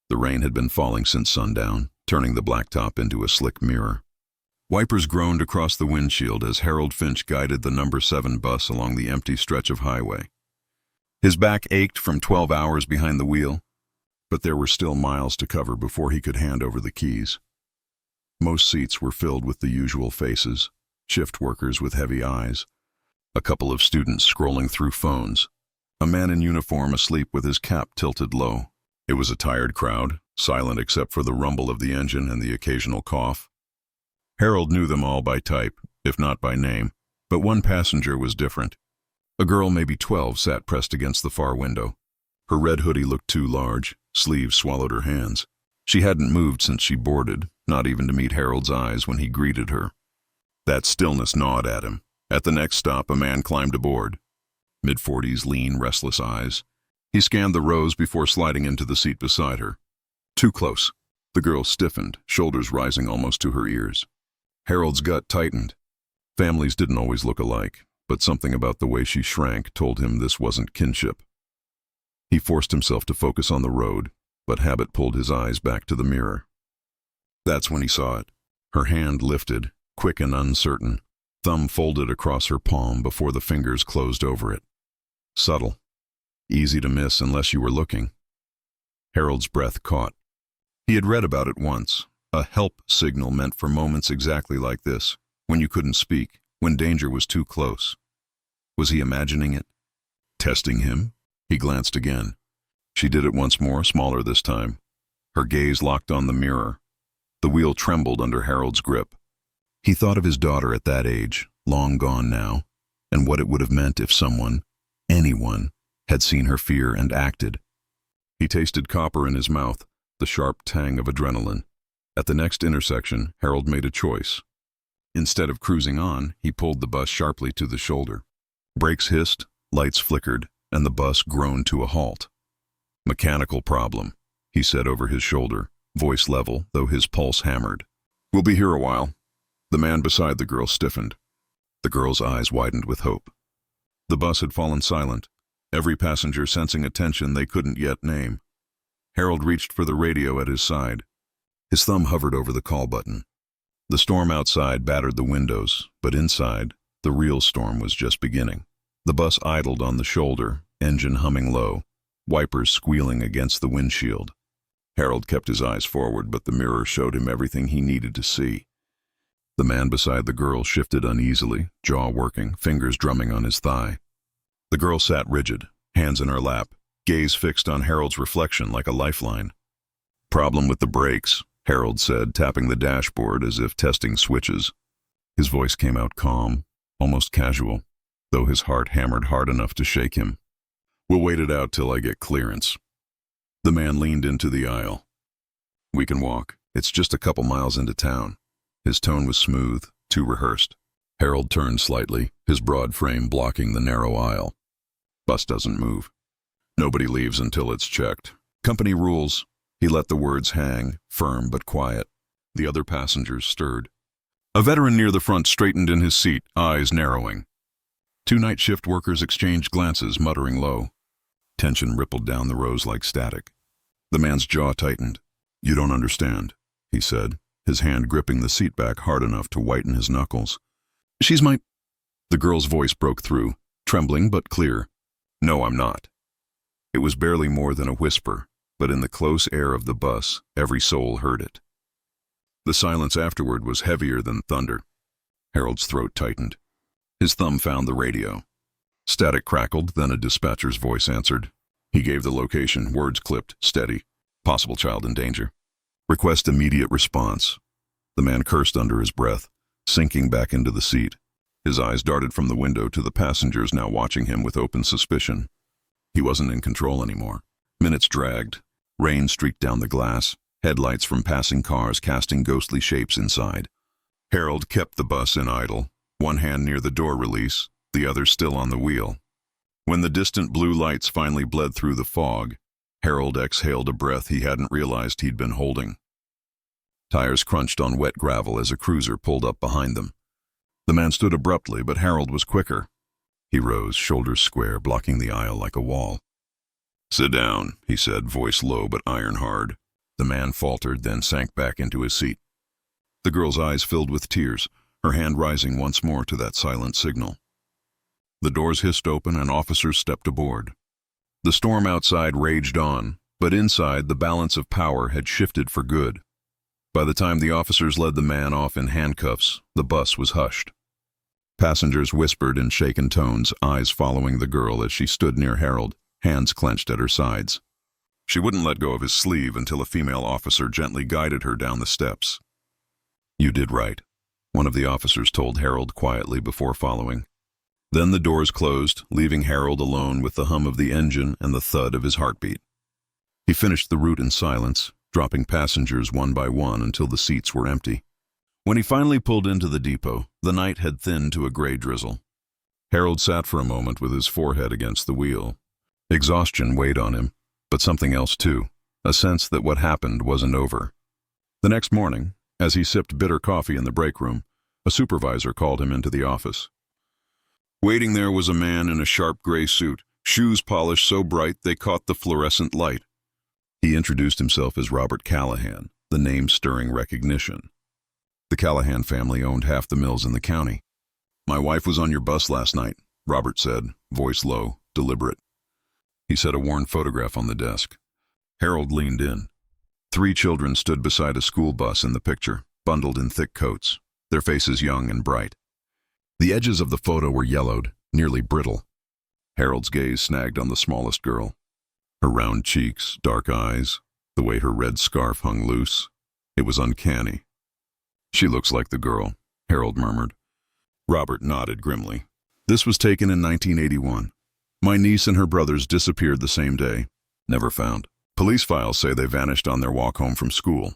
The rain had been falling since sundown, turning the blacktop into a slick mirror. Wipers groaned across the windshield as Harold Finch guided the number 7 bus along the empty stretch of highway. His back ached from 12 hours behind the wheel, but there were still miles to cover before he could hand over the keys. Most seats were filled with the usual faces, shift workers with heavy eyes, a couple of students scrolling through phones, a man in uniform asleep with his cap tilted low. It was a tired crowd, silent except for the rumble of the engine and the occasional cough. Harold knew them all by type, if not by name, but one passenger was different. A girl maybe 12 sat pressed against the far window. Her red hoodie looked too large, sleeves swallowed her hands. She hadn't moved since she boarded, not even to meet Harold's eyes when he greeted her. That stillness gnawed at him. At the next stop, a man climbed aboard. Mid-40s, lean, restless eyes. He scanned the rows before sliding into the seat beside her. Too close. The girl stiffened, shoulders rising almost to her ears. Harold's gut tightened. Families didn't always look alike, but something about the way she shrank told him this wasn't kinship. He forced himself to focus on the road, but habit pulled his eyes back to the mirror. That's when he saw it. Her hand lifted, quick and uncertain, thumb folded across her palm before the fingers closed over it. Subtle. Easy to miss unless you were looking. Harold's breath caught. He had read about it once, a help signal meant for moments exactly like this, when you couldn't speak, when danger was too close. Was he imagining it? Testing him? He glanced again. She did it once more, smaller this time. Her gaze locked on the mirror. The wheel trembled under Harold's grip. He thought of his daughter at that age, long gone now, and what it would have meant if someone, anyone, had seen her fear and acted. He tasted copper in his mouth, the sharp tang of adrenaline. At the next intersection, Harold made a choice. Instead of cruising on, he pulled the bus sharply to the shoulder. Brakes hissed, lights flickered, and the bus groaned to a halt. "Mechanical problem," he said over his shoulder, voice level, though his pulse hammered. "We'll be here a while." The man beside the girl stiffened. The girl's eyes widened with hope. The bus had fallen silent, every passenger sensing a tension they couldn't yet name. Harold reached for the radio at his side. His thumb hovered over the call button. The storm outside battered the windows, but inside, the real storm was just beginning. The bus idled on the shoulder, engine humming low, wipers squealing against the windshield. Harold kept his eyes forward, but the mirror showed him everything he needed to see. The man beside the girl shifted uneasily, jaw working, fingers drumming on his thigh. The girl sat rigid, hands in her lap, gaze fixed on Harold's reflection like a lifeline. "Problem with the brakes," Harold said, tapping the dashboard as if testing switches. His voice came out calm, almost casual, though his heart hammered hard enough to shake him. "We'll wait it out till I get clearance." The man leaned into the aisle. "We can walk. It's just a couple miles into town." His tone was smooth, too rehearsed. Harold turned slightly, his broad frame blocking the narrow aisle. "Bus doesn't move. Nobody leaves until it's checked. Company rules." He let the words hang, firm but quiet. The other passengers stirred. A veteran near the front straightened in his seat, eyes narrowing. 2 night shift workers exchanged glances, muttering low. Tension rippled down the rows like static. The man's jaw tightened. "You don't understand," he said, his hand gripping the seat back hard enough to whiten his knuckles. "She's my—" The girl's voice broke through, trembling but clear. "No, I'm not." It was barely more than a whisper, but in the close air of the bus, every soul heard it. The silence afterward was heavier than thunder. Harold's throat tightened. His thumb found the radio. Static crackled, then a dispatcher's voice answered. He gave the location, words clipped, steady. "Possible child in danger. Request immediate response." The man cursed under his breath, sinking back into the seat. His eyes darted from the window to the passengers now watching him with open suspicion. He wasn't in control anymore. Minutes dragged. Rain streaked down the glass, headlights from passing cars casting ghostly shapes inside. Harold kept the bus in idle, one hand near the door release, the other still on the wheel. When the distant blue lights finally bled through the fog, Harold exhaled a breath he hadn't realized he'd been holding. Tires crunched on wet gravel as a cruiser pulled up behind them. The man stood abruptly, but Harold was quicker. He rose, shoulders square, blocking the aisle like a wall. "Sit down," he said, voice low but iron hard. The man faltered, then sank back into his seat. The girl's eyes filled with tears, her hand rising once more to that silent signal. The doors hissed open and officers stepped aboard. The storm outside raged on, but inside the balance of power had shifted for good. By the time the officers led the man off in handcuffs, the bus was hushed. Passengers whispered in shaken tones, eyes following the girl as she stood near Harold, hands clenched at her sides. She wouldn't let go of his sleeve until a female officer gently guided her down the steps. "You did right," one of the officers told Harold quietly before following. Then the doors closed, leaving Harold alone with the hum of the engine and the thud of his heartbeat. He finished the route in silence, dropping passengers one by one until the seats were empty. When he finally pulled into the depot, the night had thinned to a gray drizzle. Harold sat for a moment with his forehead against the wheel. Exhaustion weighed on him, but something else too, a sense that what happened wasn't over. The next morning, as he sipped bitter coffee in the break room, a supervisor called him into the office. Waiting there was a man in a sharp gray suit, shoes polished so bright they caught the fluorescent light. He introduced himself as Robert Callahan, the name stirring recognition. The Callahan family owned half the mills in the county. "My wife was on your bus last night," Robert said, voice low, deliberate. He set a worn photograph on the desk. Harold leaned in. 3 children stood beside a school bus in the picture, bundled in thick coats, their faces young and bright. The edges of the photo were yellowed, nearly brittle. Harold's gaze snagged on the smallest girl. Her round cheeks, dark eyes, the way her red scarf hung loose. It was uncanny. "She looks like the girl," Harold murmured. Robert nodded grimly. "This was taken in 1981. My niece and her brothers disappeared the same day. Never found. Police files say they vanished on their walk home from school."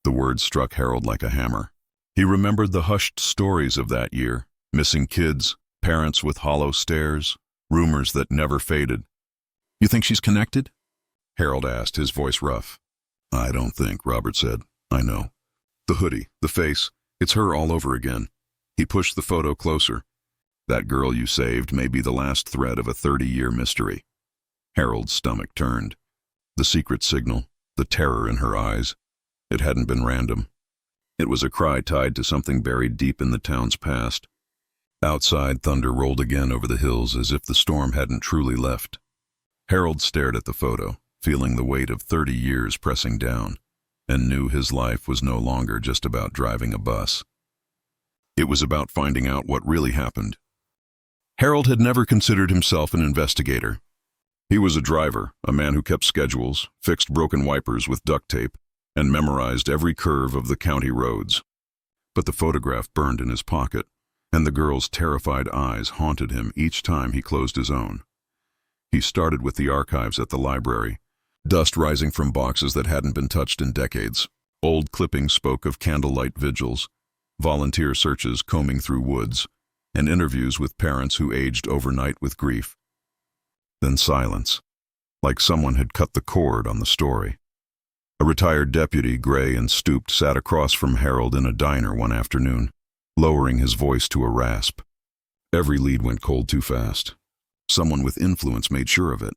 The words struck Harold like a hammer. He remembered the hushed stories of that year, missing kids, parents with hollow stares, rumors that never faded. "You think she's connected?" Harold asked, his voice rough. "I don't think," Robert said. "I know. The hoodie, the face, it's her all over again." He pushed the photo closer. "That girl you saved may be the last thread of a 30-year mystery." Harold's stomach turned. The secret signal, the terror in her eyes. It hadn't been random. It was a cry tied to something buried deep in the town's past. Outside, thunder rolled again over the hills as if the storm hadn't truly left. Harold stared at the photo, feeling the weight of 30 years pressing down, and knew his life was no longer just about driving a bus. It was about finding out what really happened. Harold had never considered himself an investigator. He was a driver, a man who kept schedules, fixed broken wipers with duct tape, and memorized every curve of the county roads. But the photograph burned in his pocket, and the girl's terrified eyes haunted him each time he closed his own. He started with the archives at the library, dust rising from boxes that hadn't been touched in decades. Old clippings spoke of candlelight vigils, volunteer searches combing through woods, and interviews with parents who aged overnight with grief. Then silence, like someone had cut the cord on the story. A retired deputy, gray and stooped, sat across from Harold in a diner one afternoon, lowering his voice to a rasp. Every lead went cold too fast. Someone with influence made sure of it.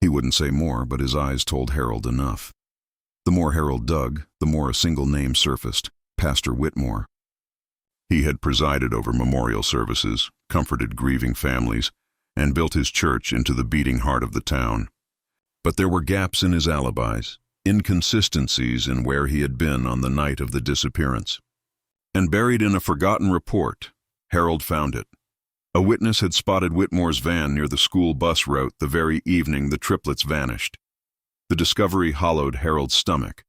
He wouldn't say more, but his eyes told Harold enough. The more Harold dug, the more a single name surfaced: Pastor Whitmore. He had presided over memorial services, comforted grieving families, and built his church into the beating heart of the town. But there were gaps in his alibis, inconsistencies in where he had been on the night of the disappearance. And buried in a forgotten report, Harold found it. A witness had spotted Whitmore's van near the school bus route the very evening the triplets vanished. The discovery hollowed Harold's stomach.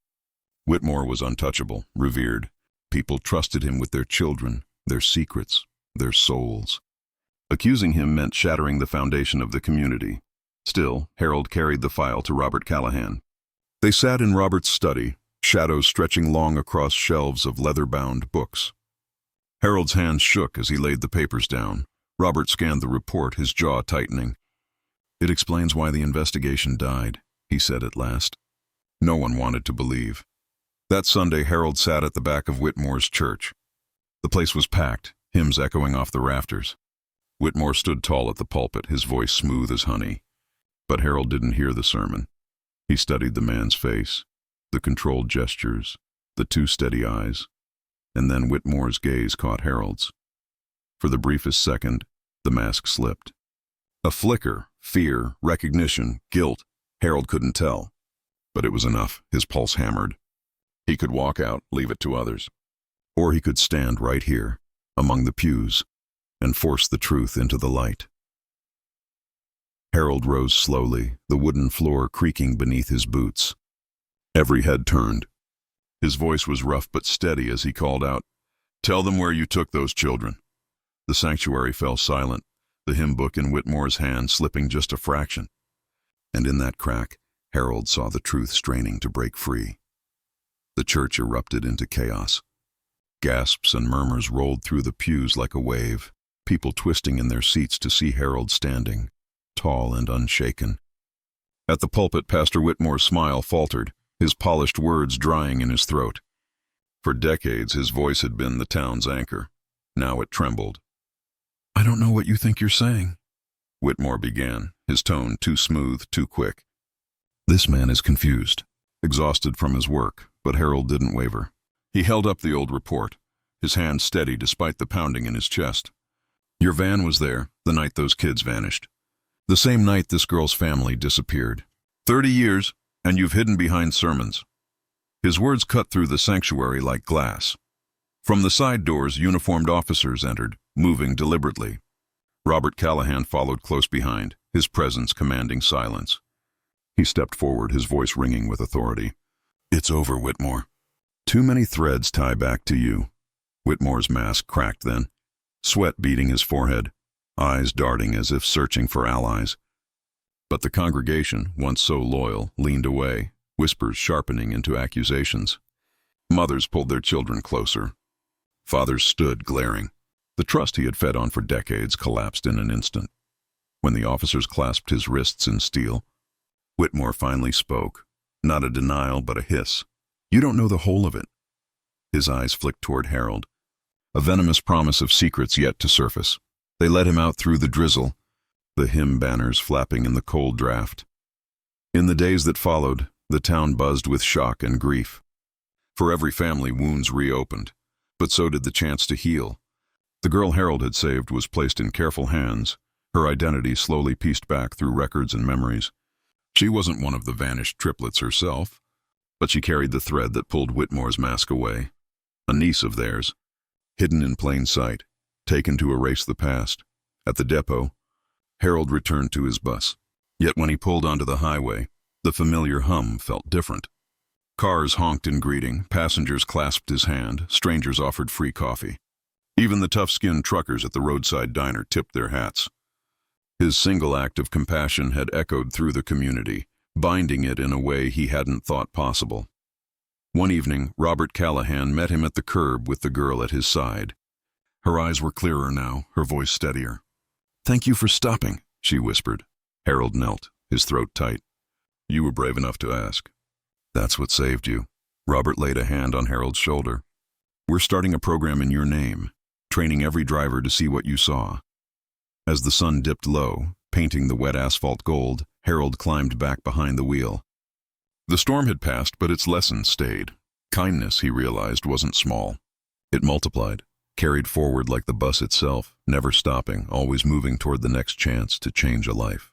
Whitmore was untouchable, revered. People trusted him with their children, their secrets, their souls. Accusing him meant shattering the foundation of the community. Still, Harold carried the file to Robert Callahan. They sat in Robert's study, shadows stretching long across shelves of leather-bound books. Harold's hands shook as he laid the papers down. Robert scanned the report, his jaw tightening. "It explains why the investigation died," he said at last. No one wanted to believe. That Sunday, Harold sat at the back of Whitmore's church. The place was packed, hymns echoing off the rafters. Whitmore stood tall at the pulpit, his voice smooth as honey. But Harold didn't hear the sermon. He studied the man's face. The controlled gestures, the two steady eyes, and then Whitmore's gaze caught Harold's. For the briefest second, the mask slipped. A flicker, fear, recognition, guilt, Harold couldn't tell. But it was enough. His pulse hammered. He could walk out, leave it to others. Or he could stand right here, among the pews, and force the truth into the light. Harold rose slowly, the wooden floor creaking beneath his boots. Every head turned. His voice was rough but steady as he called out, "Tell them where you took those children." The sanctuary fell silent, the hymn book in Whitmore's hand slipping just a fraction. And in that crack, Harold saw the truth straining to break free. The church erupted into chaos. Gasps and murmurs rolled through the pews like a wave, people twisting in their seats to see Harold standing, tall and unshaken. At the pulpit, Pastor Whitmore's smile faltered, his polished words drying in his throat. For decades, his voice had been the town's anchor. Now it trembled. "I don't know what you think you're saying," Whitmore began, his tone too smooth, too quick. This man is confused, exhausted from his work, but Harold didn't waver. He held up the old report, his hand steady despite the pounding in his chest. "Your van was there the night those kids vanished. The same night this girl's family disappeared. 30 years, and you've hidden behind sermons." His words cut through the sanctuary like glass. From the side doors, uniformed officers entered, moving deliberately. Robert Callahan followed close behind, his presence commanding silence. He stepped forward, his voice ringing with authority. "It's over, Whitmore. Too many threads tie back to you." Whitmore's mask cracked then, sweat beading his forehead, eyes darting as if searching for allies. But the congregation, once so loyal, leaned away, whispers sharpening into accusations. Mothers pulled their children closer. Fathers stood, glaring. The trust he had fed on for decades collapsed in an instant. When the officers clasped his wrists in steel, Whitmore finally spoke, not a denial but a hiss. "You don't know the whole of it." His eyes flicked toward Harold, a venomous promise of secrets yet to surface. They led him out through the drizzle, the hymn banners flapping in the cold draft. In the days that followed, the town buzzed with shock and grief. For every family, wounds reopened, but so did the chance to heal. The girl Harold had saved was placed in careful hands, her identity slowly pieced back through records and memories. She wasn't one of the vanished triplets herself, but she carried the thread that pulled Whitmore's mask away. A niece of theirs, hidden in plain sight, taken to erase the past. At the depot, Harold returned to his bus. Yet when he pulled onto the highway, the familiar hum felt different. Cars honked in greeting, passengers clasped his hand, strangers offered free coffee. Even the tough-skinned truckers at the roadside diner tipped their hats. His single act of compassion had echoed through the community, binding it in a way he hadn't thought possible. One evening, Robert Callahan met him at the curb with the girl at his side. Her eyes were clearer now, her voice steadier. "Thank you for stopping," she whispered. Harold knelt, his throat tight. "You were brave enough to ask." "That's what saved you." Robert laid a hand on Harold's shoulder. "We're starting a program in your name, training every driver to see what you saw." As the sun dipped low, painting the wet asphalt gold, Harold climbed back behind the wheel. The storm had passed, but its lessons stayed. Kindness, he realized, wasn't small. It multiplied, carried forward like the bus itself, never stopping, always moving toward the next chance to change a life.